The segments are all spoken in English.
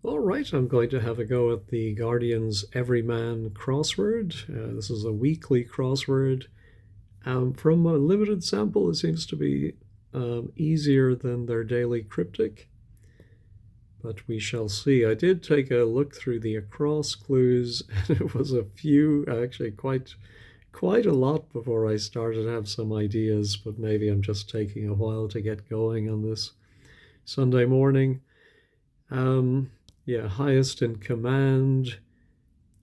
All right, I'm going to have a go at the Guardian's Everyman Crossword. This is a weekly crossword. From a limited sample, it seems to be easier than their daily cryptic, but we shall see. I did take a look through the across clues, and it was a few, actually quite a lot before I started to have some ideas, but maybe I'm just taking a while to get going on this Sunday morning. Um, yeah, highest in command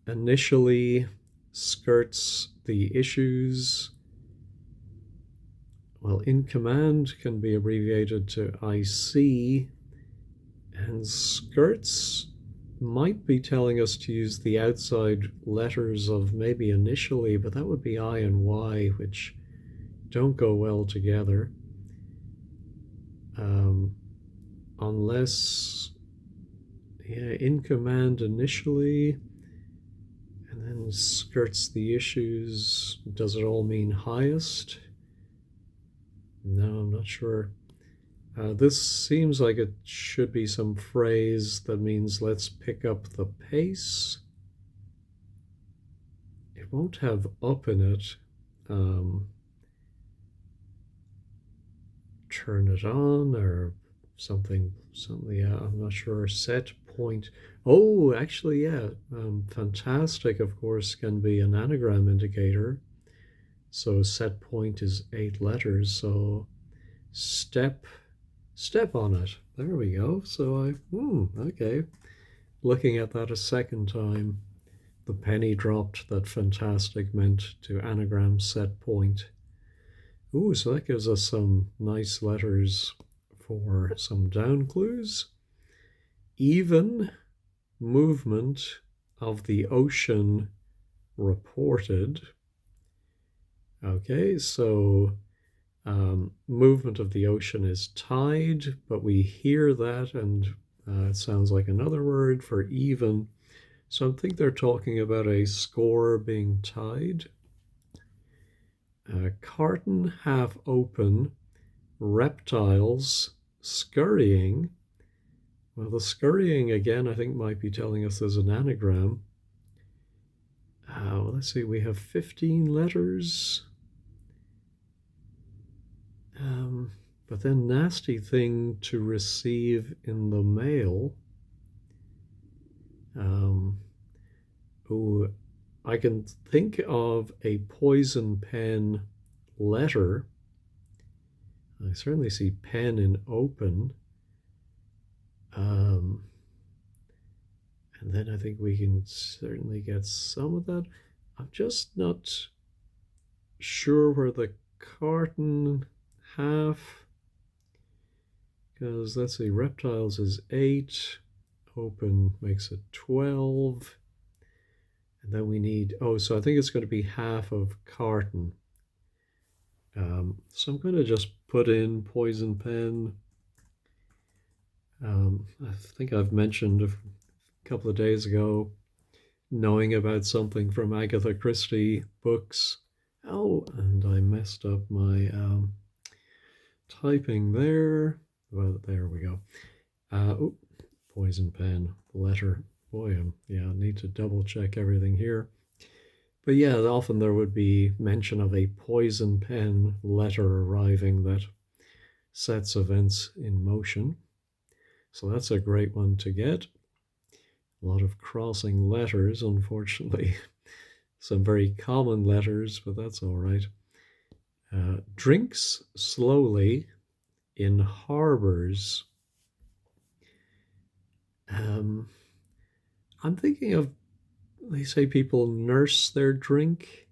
initially skirts the issues. Well, in command can be abbreviated to IC, and skirts might be telling us to use the outside letters of maybe initially, but that would be I and Y, which don't go well together. Um, unless, yeah, in command initially, and then skirts the issues. Does it all mean highest? No, I'm not sure. This seems like it should be some phrase that means let's pick up the pace. It won't have up in it. Um, Turn it on or something. Yeah, I'm not sure. Set point. Oh, actually, yeah. Fantastic, of course, can be an anagram indicator. So set point is 8 letters. So step on it. There we go. So okay. Looking at that a second time, the penny dropped that fantastic meant to anagram set point. Ooh, so that gives us some nice letters for some down clues. Even movement of the ocean reported. Okay, so movement of the ocean is tide, but we hear that and it sounds like another word for even. So I think they're talking about a score being tied. Carton half open, reptiles scurrying. Well, the scurrying again, I think, might be telling us there's an anagram. Well, let's see, we have 15 letters. But then nasty thing to receive in the mail. Oh, I can think of a poison pen letter. I certainly see pen in open. And then I think we can certainly get some of that. I'm just not sure where the carton half, because let's see, reptiles is 8, open makes it 12. And then we need, so I think it's going to be half of carton. So I'm going to just put in poison pen. I think I've mentioned a couple of days ago knowing about something from Agatha Christie books. Oh, and I messed up my typing there. Well, there we go. Poison pen letter. Boy, I need to double check everything here. But yeah, often there would be mention of a poison pen letter arriving that sets events in motion. So that's a great one to get. A lot of crossing letters, unfortunately. Some very common letters, but that's all right. Drinks slowly in harbors. I'm thinking of, they say people nurse their drink.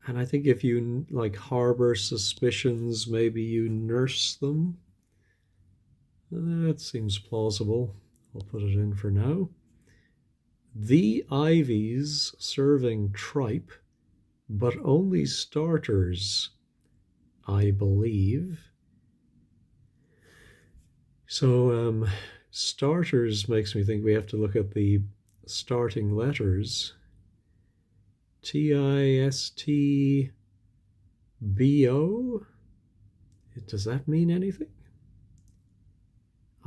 And I think if you like harbor suspicions, maybe you nurse them. That seems plausible. I'll put it in for now. The Ivies serving tripe, but only starters, I believe. So starters makes me think we have to look at the starting letters. TISTBO? Does that mean anything?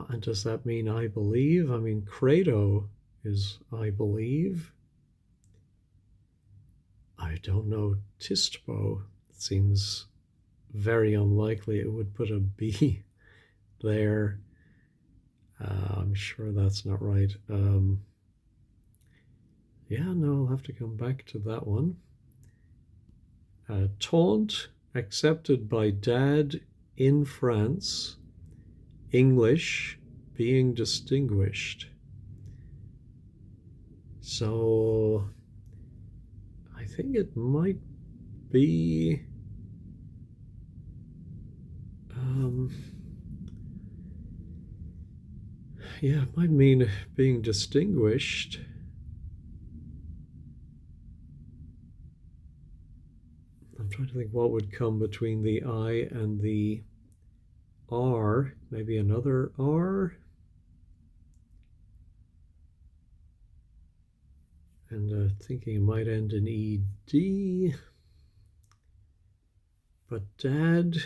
And does that mean I believe? I mean, credo is I believe. I don't know. Tistbo seems very unlikely it would put a B there. I'm sure that's not right. Yeah, no, I'll have to come back to that one. Taunt accepted by dad in France. English being distinguished. So I think it might be yeah, it might mean being distinguished. I'm trying to think what would come between the I and the R. Maybe another R. And thinking it might end in ED. But dad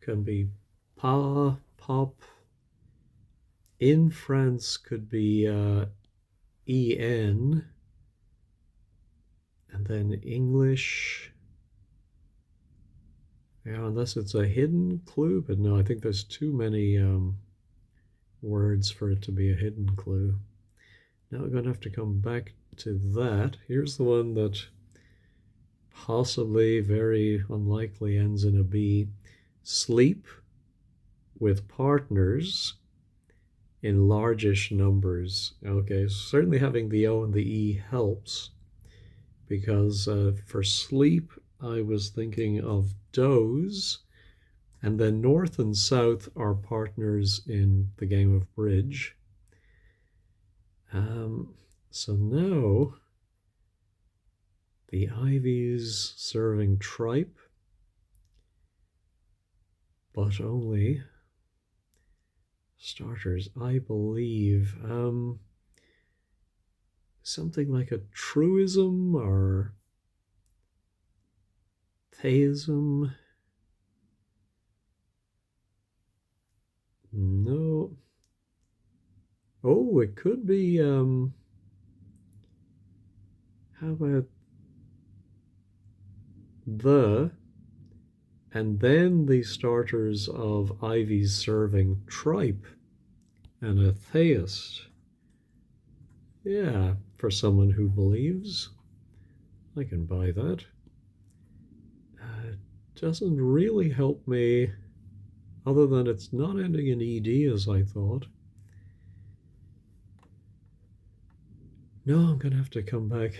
can be pa, pop. In France could be EN. And then English. Yeah, unless it's a hidden clue. But no, I think there's too many words for it to be a hidden clue. Now I'm going to have to come back to that. Here's the one that possibly, very unlikely, ends in a B. Sleep with partners in largish numbers. Okay, certainly having the O and the E helps, because for sleep I was thinking of doze, and then north and south are partners in the game of bridge. So now the ivy's serving tripe, but only starters, I believe. Something like a truism or theism. No. Oh, it could be, how about the, and then the starters of Ivy's serving tripe and a theist. Yeah, for someone who believes, I can buy that. Doesn't really help me, other than it's not ending in ED as I thought. No, I'm going to have to come back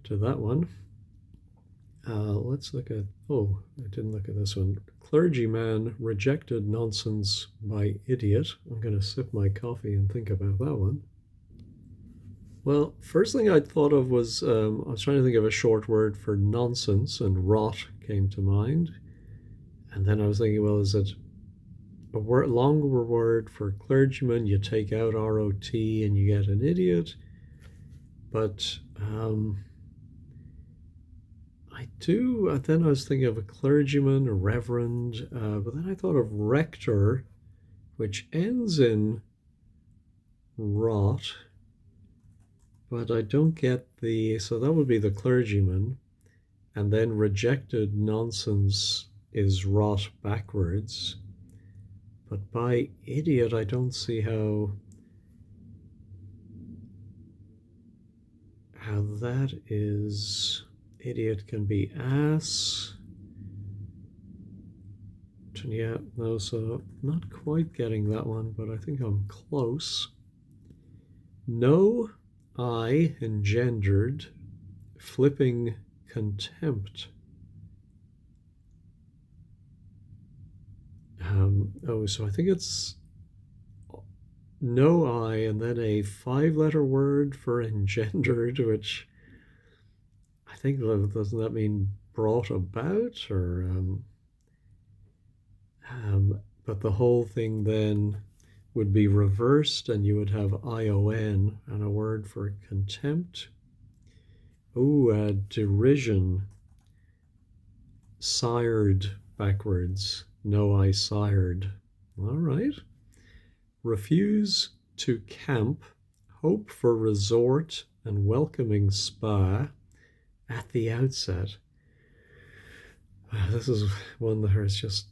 to that one. Let's look at, oh, I didn't look at this one. Clergyman rejected nonsense by idiot. I'm going to sip my coffee and think about that one. Well, first thing I thought of was, I was trying to think of a short word for nonsense, and rot came to mind. And then I was thinking, well, is it a longer word for clergyman? You take out ROT and you get an idiot. But then I was thinking of a clergyman, a reverend, but then I thought of rector, which ends in rot, but I don't get so that would be the clergyman, and then rejected nonsense is rot backwards. But by idiot, I don't see how that is. Idiot can be ass. Yeah, no, so not quite getting that one, but I think I'm close. No, I engendered flipping contempt. So I think it's no I and then a 5-letter word for engendered, which I think, doesn't that mean brought about, or but the whole thing then would be reversed, and you would have ION and a word for contempt. Ooh, derision. Sired backwards. No, I sired. All right. refuse to camp, hope for resort and welcoming spa at the outset. This is one that there's just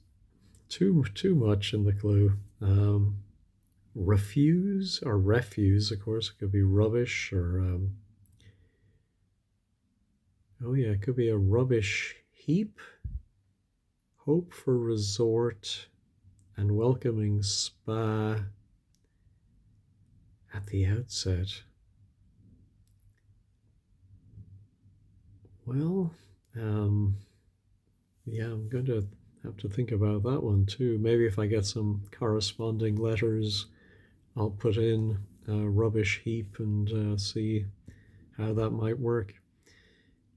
too much in the clue. Refuse or refuse, of course, it could be rubbish or oh yeah, it could be a rubbish heap. Hope for resort and welcoming spa at the outset. Well, yeah, I'm going to have to think about that one too. Maybe if I get some corresponding letters, I'll put in a rubbish heap and see how that might work.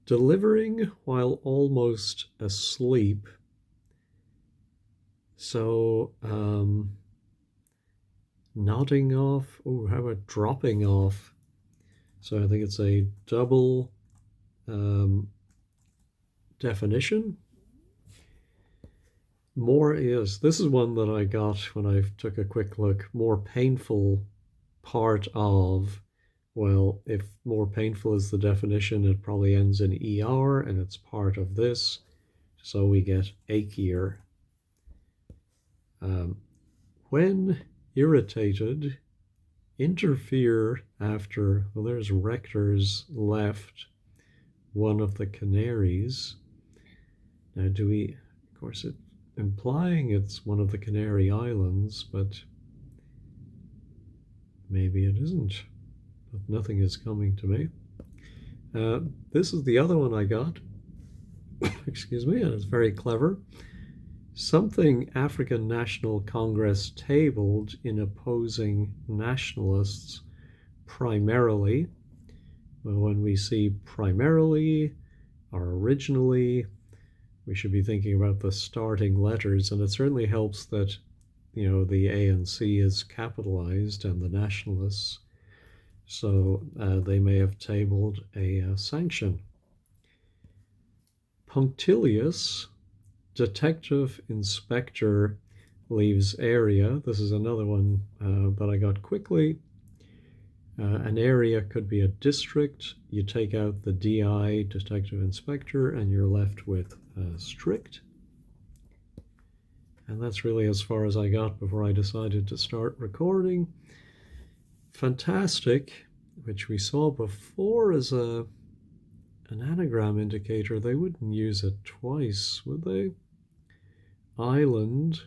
Delivering while almost asleep. So, nodding off. Oh, how about dropping off? So I think it's a double definition. More is, this is one that I got when I took a quick look. More painful part of, well, if more painful is the definition, it probably ends in ER and it's part of this. So we get achier. When irritated, interfere after, well, there's rectors left one of the canaries. Now, do we, of course, it implying it's one of the Canary Islands, but maybe it isn't. But nothing is coming to me. This is the other one I got. Excuse me, and it's very clever. Something African National Congress tabled in opposing nationalists primarily. Well, when we see primarily or originally, we should be thinking about the starting letters, and it certainly helps that, you know, the ANC is capitalized and the nationalists, so they may have tabled a sanction. Punctilious, detective inspector leaves area. This is another one that I got quickly. An area could be a district. You take out the DI, detective inspector, and you're left with strict. And that's really as far as I got before I decided to start recording. Fantastic, which we saw before as an anagram indicator. They wouldn't use it twice, would they? Island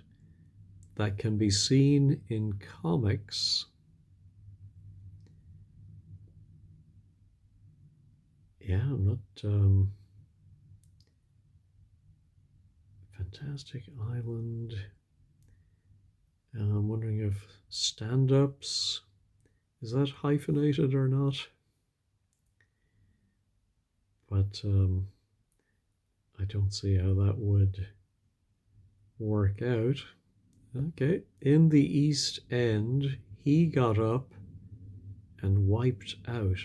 that can be seen in comics. Yeah, I'm not... Fantastic Island. I'm wondering if stand-ups, is that hyphenated or not? But I don't see how that would work out. Okay, in the East End, he got up and wiped out.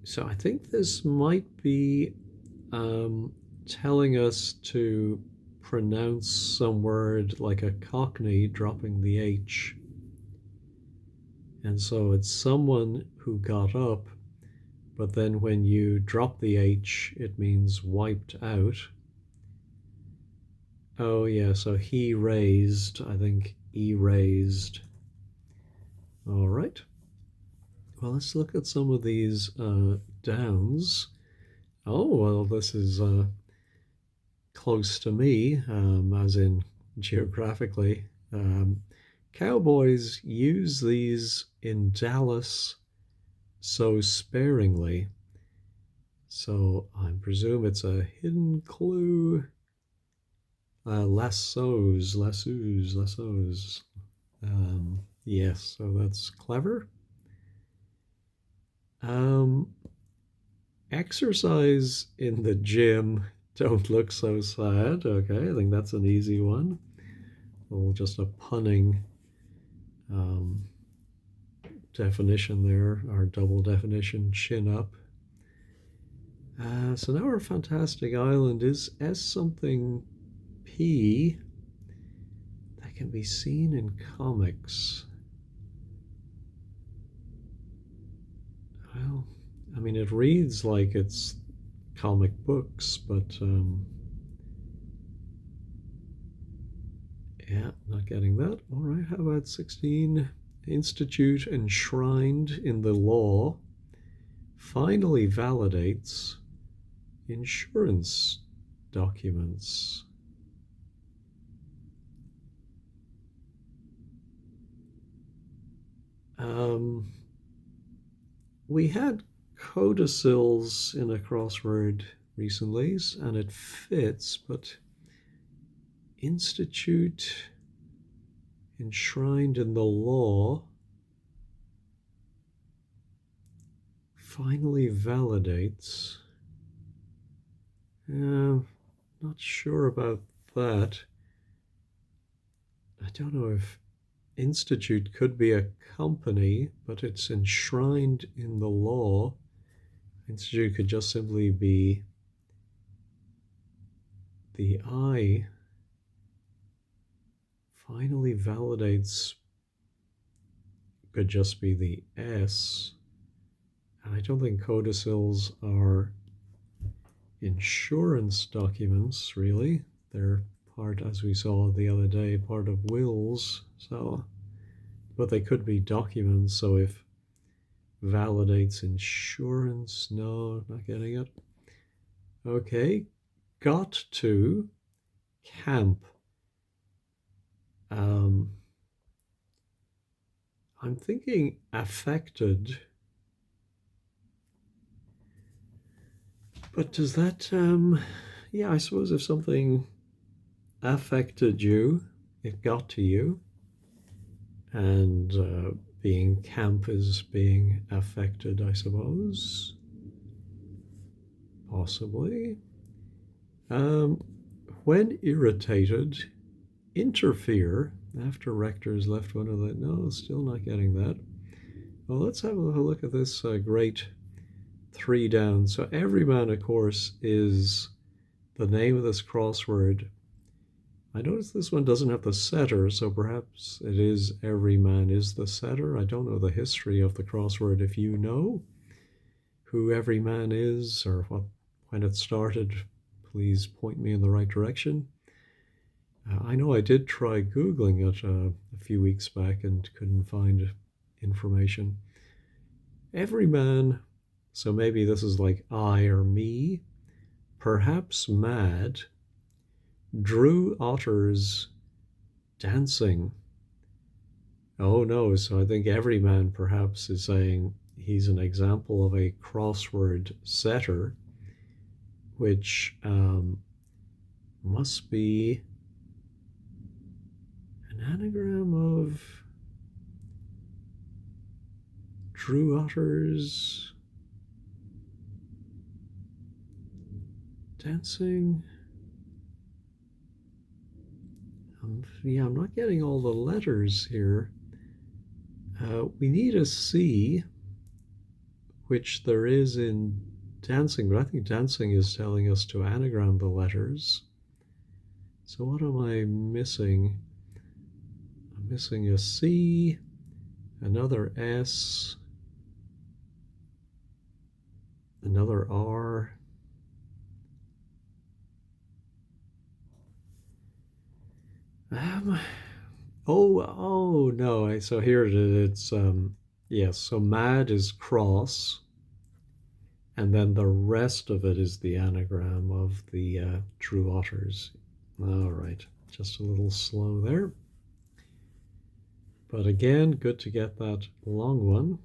So I think this might be telling us to pronounce some word like a Cockney, dropping the H. And so it's someone who got up, but then when you drop the H, it means wiped out. Oh yeah, so he raised, I think erased. All right. Well, let's look at some of these downs. Oh, well, this is close to me, as in geographically. Cowboys use these in Dallas so sparingly. So I presume it's a hidden clue. Lassos. Yes, so that's clever. Exercise in the gym. Don't look so sad. Okay, I think that's an easy one. Well, just a punning definition there, our double definition, chin up. So now our fantastic island is S something P. That can be seen in comics. Well, I mean, it reads like it's comic books, but yeah, not getting that. All right, how about 16? Institute enshrined in the law finally validates insurance documents. We had codicils in a crossword recently, and it fits, but institute enshrined in the law finally validates. Not sure about that. I don't know if institute could be a company, but it's enshrined in the law. Institute could just simply be the I. Finally validates could just be the S. And I don't think codicils are insurance documents, really. They're part, as we saw the other day, part of wills. So, but they could be documents. So if validates insurance, no, not getting it. Okay, got to camp. I'm thinking affected, but does that, yeah, I suppose if something affected you, it got to you, and being camp is being affected, I suppose, possibly. When irritated, interfere. After Rector's left one of the, no, still not getting that. Well, let's have a look at this great 3 down. So Everyman, of course, is the name of this crossword. I notice this one doesn't have the setter, so perhaps it is Everyman is the setter. I don't know the history of the crossword. If you know who Everyman is or when it started, please point me in the right direction. I know I did try Googling it a few weeks back and couldn't find information. Everyman, so maybe this is like I or me, perhaps mad, drew otters dancing. Oh no, so I think Everyman perhaps is saying he's an example of a crossword setter, which must be an anagram of drew otters dancing. Yeah, I'm not getting all the letters here. We need a C, which there is in dancing, but I think dancing is telling us to anagram the letters. So what am I missing? I'm missing a C, another S, another R. Oh no, so here it is. It's yes, so mad is cross, and then the rest of it is the anagram of the true otters. All right, just a little slow there. But again, good to get that long one.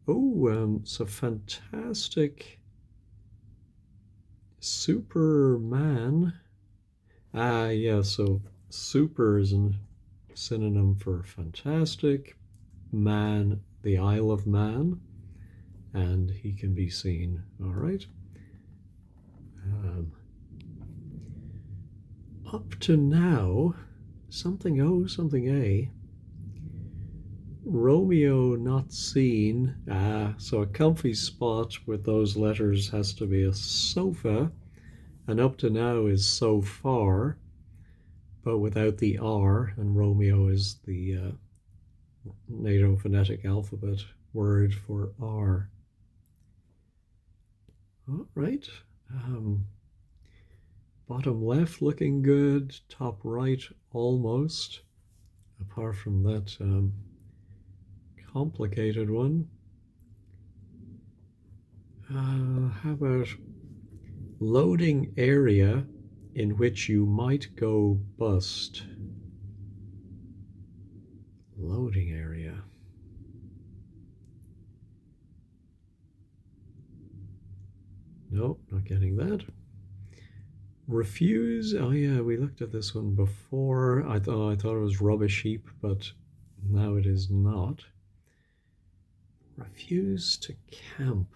Oh, so fantastic Superman. Yeah, so super is a synonym for fantastic. Man, the Isle of Man, and he can be seen. All right. Up to now, something O, something A. Romeo not seen. So a comfy spot with those letters has to be a sofa, and up to now is so far. but without the R, and Romeo is the NATO phonetic alphabet word for R. All right. Bottom left looking good, top right almost, apart from that complicated one. How about loading area in which you might go bust? Loading area. Nope, not getting that. Refuse. Oh yeah, we looked at this one before. I thought it was rubbish heap, but now it is not. Refuse to camp.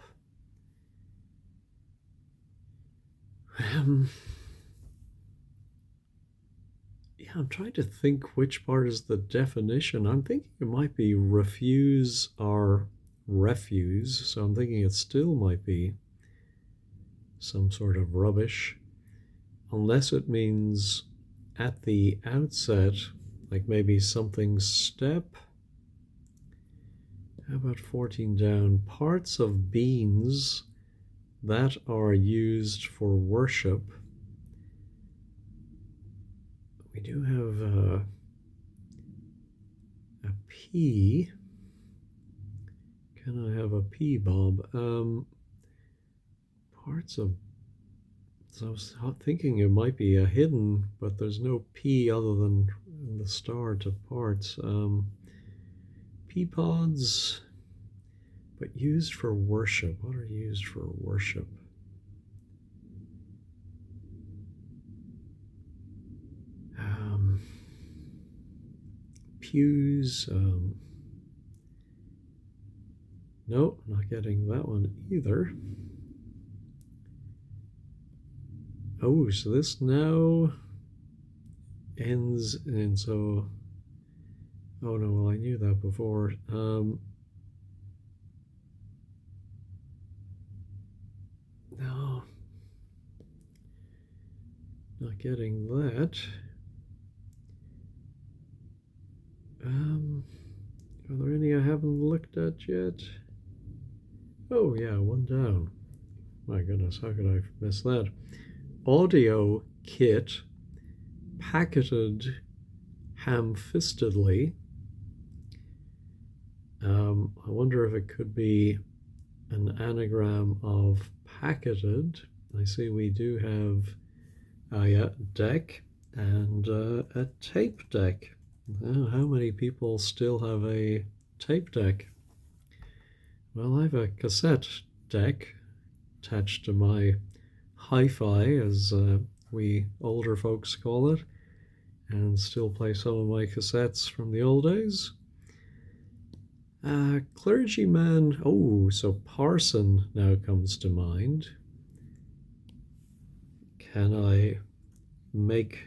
Yeah, I'm trying to think which part is the definition. I'm thinking it might be refuse or refuse, so I'm thinking it still might be some sort of rubbish, unless it means at the outset, like maybe something step. How about 14 down? Parts of beans that are used for worship. We do have a P. Can I have a P, Bob? Parts of. So I was thinking it might be a hidden, but there's no P other than the star to parts. Pea pods, but used for worship. What are used for worship? Pews. No, not getting that one either. Oh, so this now ends, and so. Oh no, well I knew that before. No, not getting that. Are there any I haven't looked at yet? Oh yeah, one down. My goodness, how could I miss that? Audio kit, packeted ham-fistedly. I wonder if it could be an anagram of packeted. I see we do have yeah, deck and a tape deck. How many people still have a tape deck? Well, I have a cassette deck attached to my hi-fi, as we older folks call it, and still play some of my cassettes from the old days. Clergyman. Oh, so parson now comes to mind. Can I make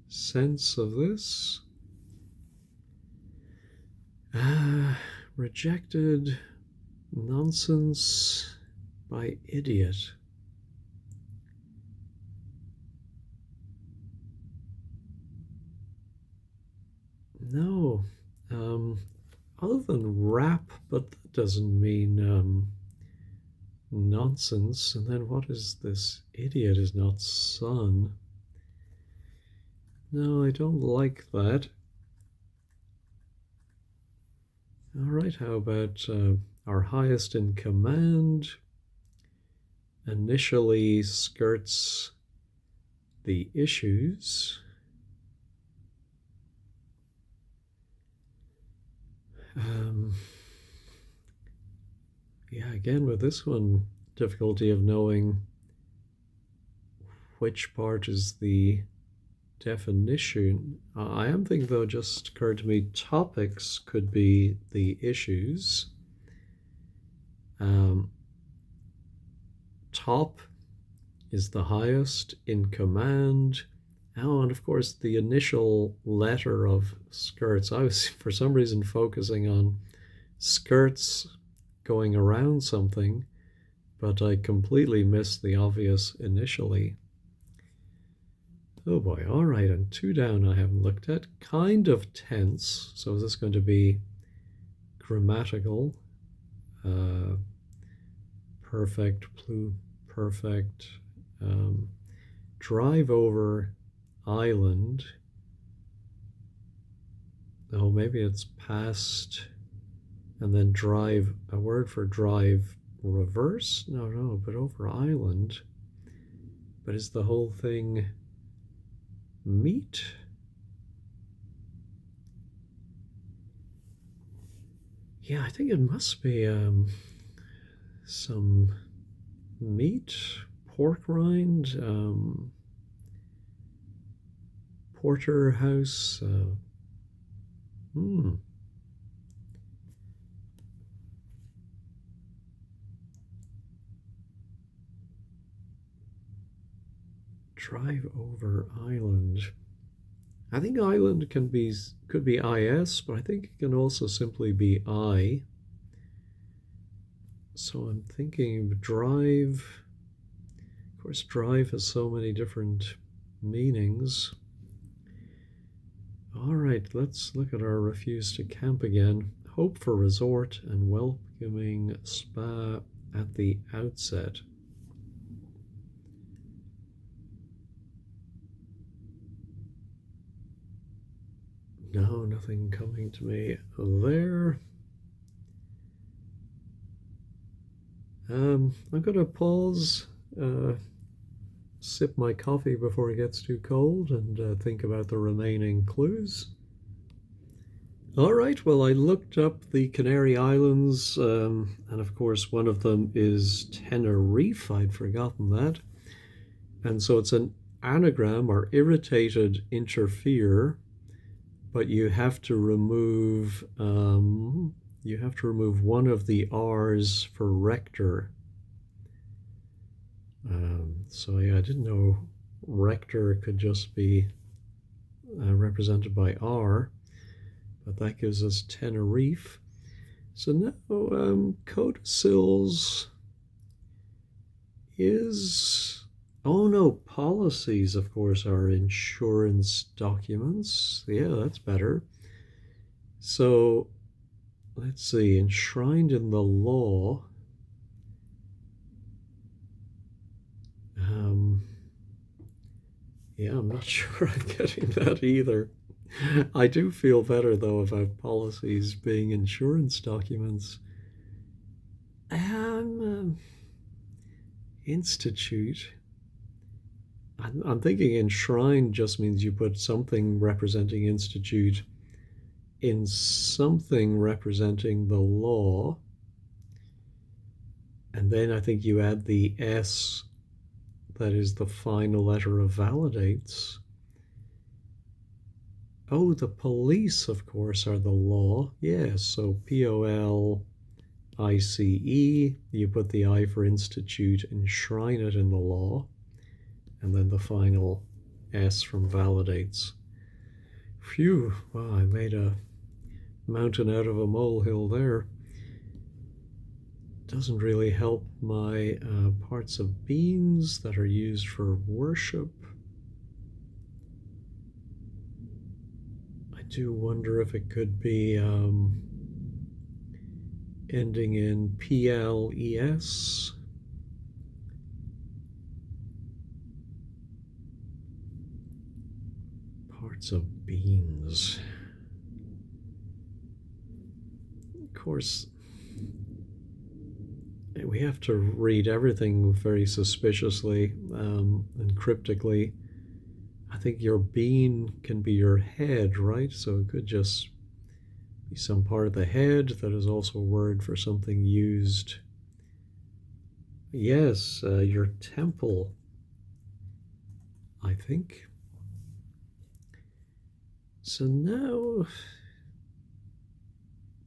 sense of this? Rejected nonsense by idiot. No. Other than rap, but that doesn't mean nonsense. And then what is this? Idiot is not son. No, I don't like that. All right, how about our highest in command initially skirts the issues. Yeah, again with this one, difficulty of knowing which part is the definition. I am thinking, though, just occurred to me, topics could be the issues. Top is the highest in command. Oh, and of course the initial letter of skirts. I was for some reason focusing on skirts going around something, but I completely missed the obvious initially. Oh boy, all right, and two down I haven't looked at. Kind of tense, so is this going to be grammatical? Uh, perfect, perfect. Um, drive over island. Oh, maybe it's past and then drive, a word for drive reverse? No, but over island. But is the whole thing meet? Yeah, I think it must be some meat, pork rind, porterhouse. Hmm. Drive over island. I think island could be is, but I think it can also simply be I. So I'm thinking drive. Of course, drive has so many different meanings. All right, let's look at our refuse to camp again. Hope for resort and welcoming spa at the outset. No, nothing coming to me there. I'm going to pause, sip my coffee before it gets too cold, and think about the remaining clues. All right, well, I looked up the Canary Islands, and of course, one of them is Tenerife. I'd forgotten that. And so it's an anagram or irritated interfere, but you have to remove one of the R's for rector. So yeah, I didn't know rector could just be represented by R, but that gives us Tenerife. So now codicils is, oh no, policies of course are insurance documents. Yeah, that's better. So let's see, enshrined in the law. Yeah, I'm not sure I'm getting that either. I do feel better though about policies being insurance documents. Institute. I'm thinking enshrined just means you put something representing institute in something representing the law. And then I think you add the S, that is the final letter of validates. Oh, the police, of course, are the law. Yes, so POLICE, you put the I for institute, enshrine it in the law, and then the final S from validates. Phew, wow, I made a mountain out of a molehill there. Doesn't really help my parts of beans that are used for worship. I do wonder if it could be ending in PLES. Parts of beans. Of course, we have to read everything very suspiciously and cryptically. I think your bean can be your head, right? So it could just be some part of the head that is also a word for something used. Yes, your temple, I think. So now,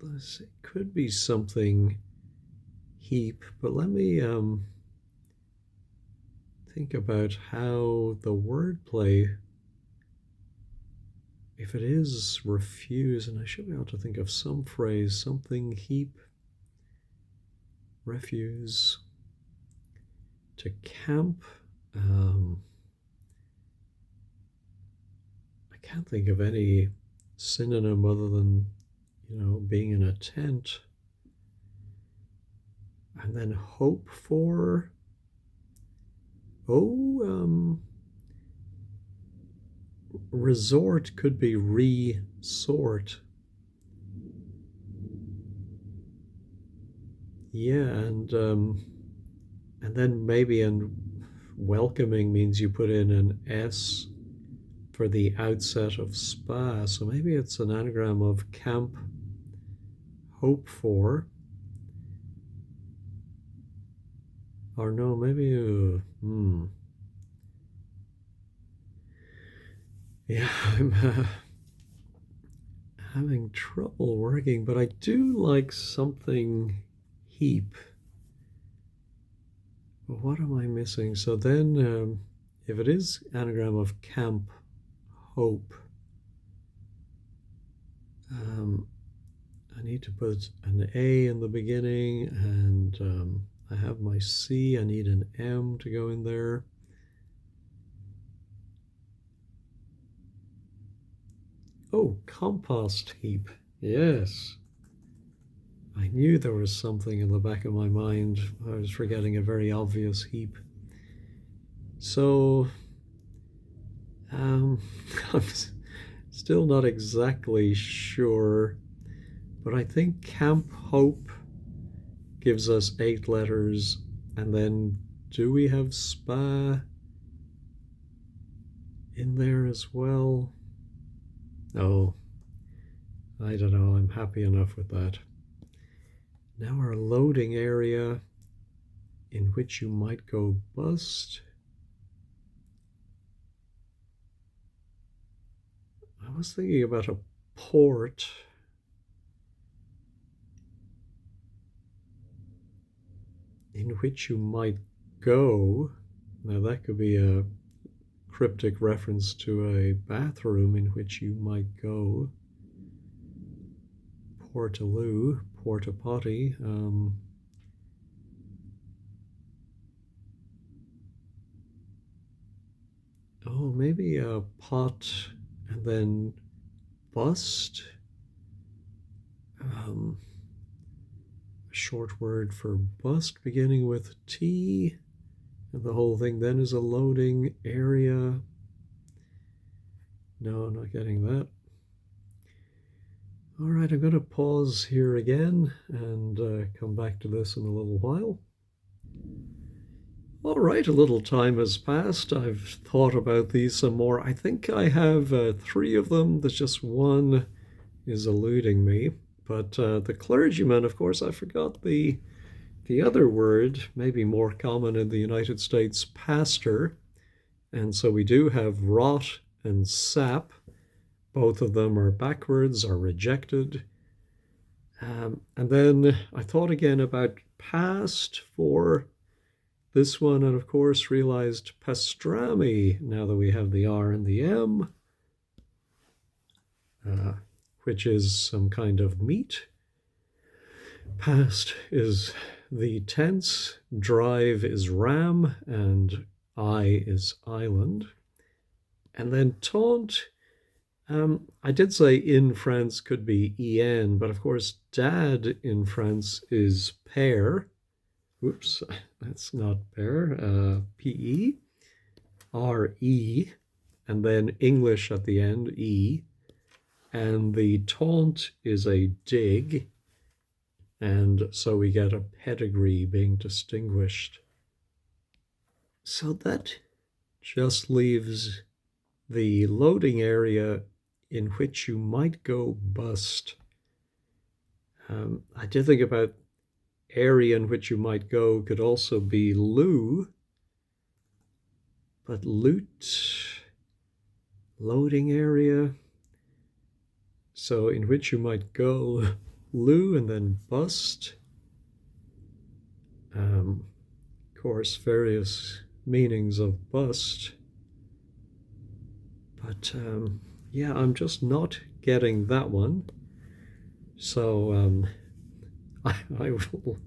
it could be something heap, but let me think about how the wordplay, if it is refuse, and I should be able to think of some phrase, something heap, refuse, to camp. can't think of any synonym other than, being in a tent. And then hope for, oh, resort could be resort. Yeah, and then maybe in welcoming means you put in an S for the outset of spa. So maybe it's an anagram of camp hope for. Or no, maybe, yeah, I'm having trouble working, but I do like something heap. But what am I missing? So then, if it is anagram of camp hope, I need to put an A in the beginning, and I have my C. I need an M to go in there. Oh, compost heap. Yes. I knew there was something in the back of my mind. I was forgetting a very obvious heap. So, I'm still not exactly sure, but I think Camp Hope gives us 8 letters, and then do we have spa in there as well? Oh, I don't know. I'm happy enough with that. Now our loading area in which you might go bust. I was thinking about a port. In which you might go. Now that could be a cryptic reference to a bathroom in which you might go. Portaloo, porta potty. Oh, maybe a pot and then bust. A short word for bust beginning with T. And the whole thing then is a loading area. No, not getting that. All right, I'm going to pause here again and come back to this in a little while. All right, a little time has passed. I've thought about these some more. I think I have 3 of them. There's just one is eluding me. But the clergyman, of course, I forgot the other word, maybe more common in the United States, pastor. And so we do have rot and sap. Both of them are backwards, are rejected. And then I thought again about past for this one, and of course realized pastrami, now that we have the R and the M, which is some kind of meat. Past is the tense, drive is ram, and I is island. And then taunt, I did say in France could be en, but of course dad in France is père. Oops, that's not père. P-E, R-E, and then English at the end, E. And the taunt is a dig, and so we get a pedigree being distinguished. So that just leaves the loading area in which you might go bust. I did think about area in which you might go could also be loo, but loot, loading area, so in which you might go loo and then bust. Of course, various meanings of bust. But yeah, I'm just not getting that one. So I will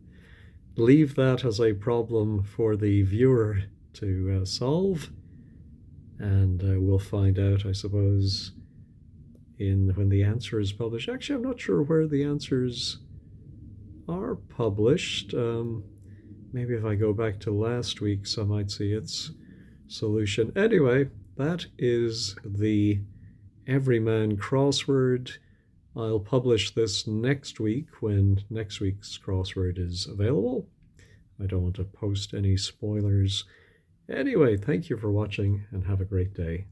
leave that as a problem for the viewer to solve. And we'll find out, I suppose, in when the answer is published. Actually, I'm not sure where the answers are published. Maybe if I go back to last week's, I might see its solution. Anyway, that is the Everyman crossword. I'll publish this next week when next week's crossword is available. I don't want to post any spoilers. Anyway, thank you for watching and have a great day.